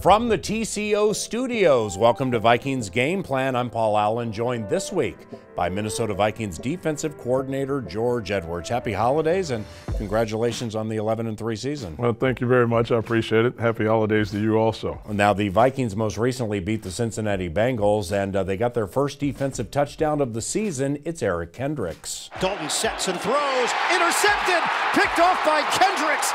From the TCO studios, welcome to Vikings Game Plan. I'm Paul Allen, joined this week by Minnesota Vikings defensive coordinator George Edwards. Happy holidays and congratulations on the 11-3 season. Well, thank you very much. I appreciate it. Happy holidays to you also. Now, the Vikings most recently beat the Cincinnati Bengals, and they got their first defensive touchdown of the season. It's Eric Kendricks. Dalton sets and throws, intercepted, picked off by Kendricks.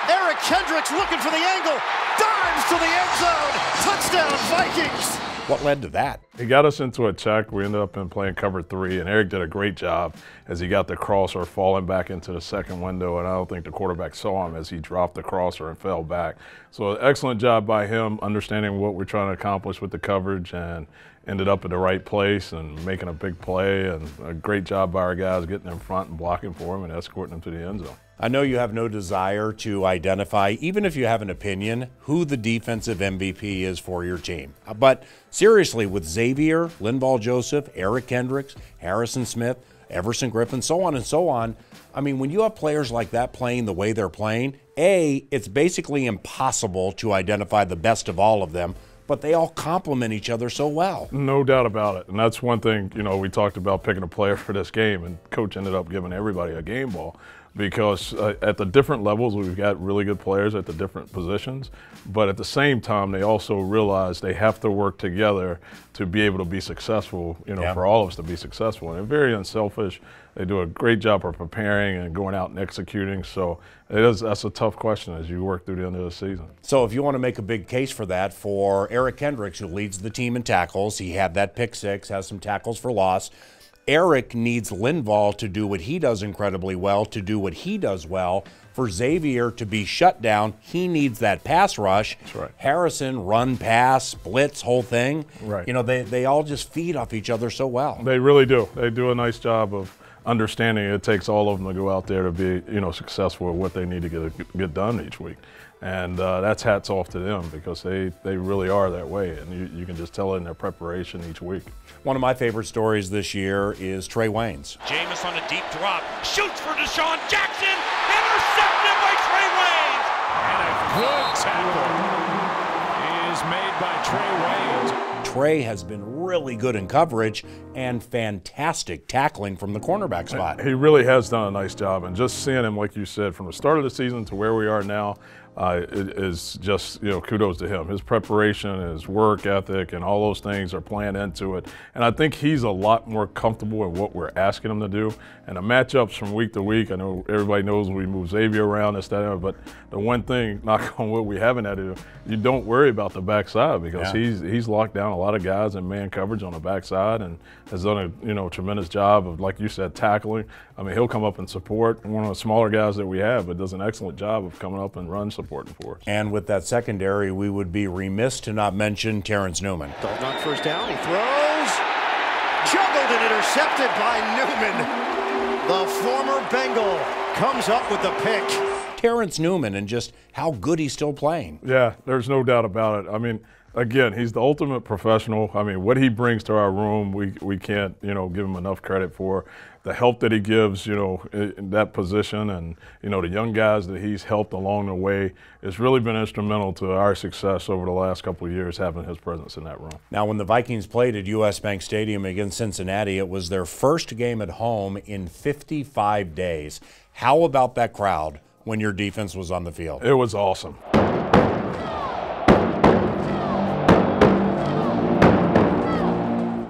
Eric Kendricks looking for the angle, dives to the end zone, touchdown Vikings. What led to that? He got us into a check. We ended up playing cover 3, and Eric did a great job as he got the crosser falling back into the second window, and I don't think the quarterback saw him as he dropped the crosser and fell back. So excellent job by him understanding what we're trying to accomplish with the coverage, and ended up at the right place and making a big play, and a great job by our guys getting in front and blocking for him and escorting him to the end zone. I know you have no desire to identify, even if you have an opinion, who the defensive MVP is for your team. But seriously, with Xavier, Linval Joseph, Eric Kendricks, Harrison Smith, Everson Griffin, so on and so on, I mean, when you have players like that playing the way they're playing, it's basically impossible to identify the best of all of them, but they all complement each other so well. No doubt about it. And that's one thing, we talked about picking a player for this game, and Coach ended up giving everybody a game ball. Because at the different levels, we've got really good players at the different positions. But at the same time, they also realize they have to work together to be able to be successful, for all of us to be successful. And they're very unselfish. They do a great job of preparing and going out and executing. So that's a tough question as you work through the end of the season. So if you want to make a big case for that, for Eric Kendricks, who leads the team in tackles, he had that pick six, has some tackles for loss. Eric needs Linval to do what he does incredibly well, to do what he does well. For Xavier to be shut down, he needs that pass rush. That's right. Harrison, run, pass, blitz, whole thing. Right. They all just feed off each other so well. They really do. They do a nice job of understanding it takes all of them to go out there to be, successful at what they need to get done each week. And that's hats off to them because they really are that way. And you can just tell it in their preparation each week. One of my favorite stories this year is Tre Waynes. Jameis on a deep drop, shoots for Deshaun Jackson, intercepted by Tre Waynes. And a good tackle is made by Tre Waynes. Tre has been really good in coverage and fantastic tackling from the cornerback spot. He really has done a nice job, and just seeing him, like you said, from the start of the season to where we are now, it is just, kudos to him. His preparation, his work ethic, and all those things are playing into it. And I think he's a lot more comfortable in what we're asking him to do. And the matchups from week to week, I know everybody knows we move Xavier around, but the one thing, knock on wood, we haven't had to do, you don't worry about the backside because he's locked down a lot of guys in man coverage on the backside and has done a tremendous job of, like you said, tackling. I mean, he'll come up and support, one of the smaller guys that we have, but does an excellent job of coming up and run supporting for us. And with that secondary, we would be remiss to not mention Terence Newman. Dalton on first down, he throws, juggled and intercepted by Newman. The former Bengal comes up with the pick. Terence Newman, and just how good he's still playing. Yeah, there's no doubt about it. I mean, again, he's the ultimate professional. I mean, what he brings to our room, we can't, give him enough credit for. The help that he gives, in that position, and, the young guys that he's helped along the way, has really been instrumental to our success over the last couple of years, having his presence in that room. Now, when the Vikings played at US Bank Stadium against Cincinnati, it was their first game at home in 55 days. How about that crowd when your defense was on the field? It was awesome.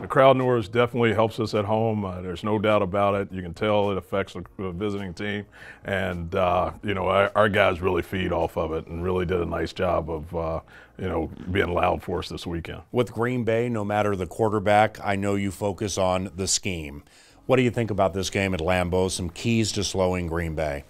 Crowd noise definitely helps us at home. There's no doubt about it. You can tell it affects the visiting team, and our guys really feed off of it and really did a nice job of being loud for us this weekend. With Green Bay, no matter the quarterback, I know you focus on the scheme. What do you think about this game at Lambeau? Some keys to slowing Green Bay.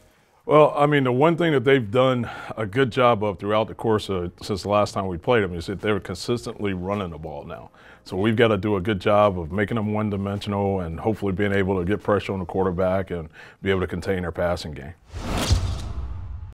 Well, I mean, the one thing that they've done a good job of throughout the course of since the last time we played them is that they're consistently running the ball now. So we've got to do a good job of making them one-dimensional and hopefully being able to get pressure on the quarterback and be able to contain their passing game.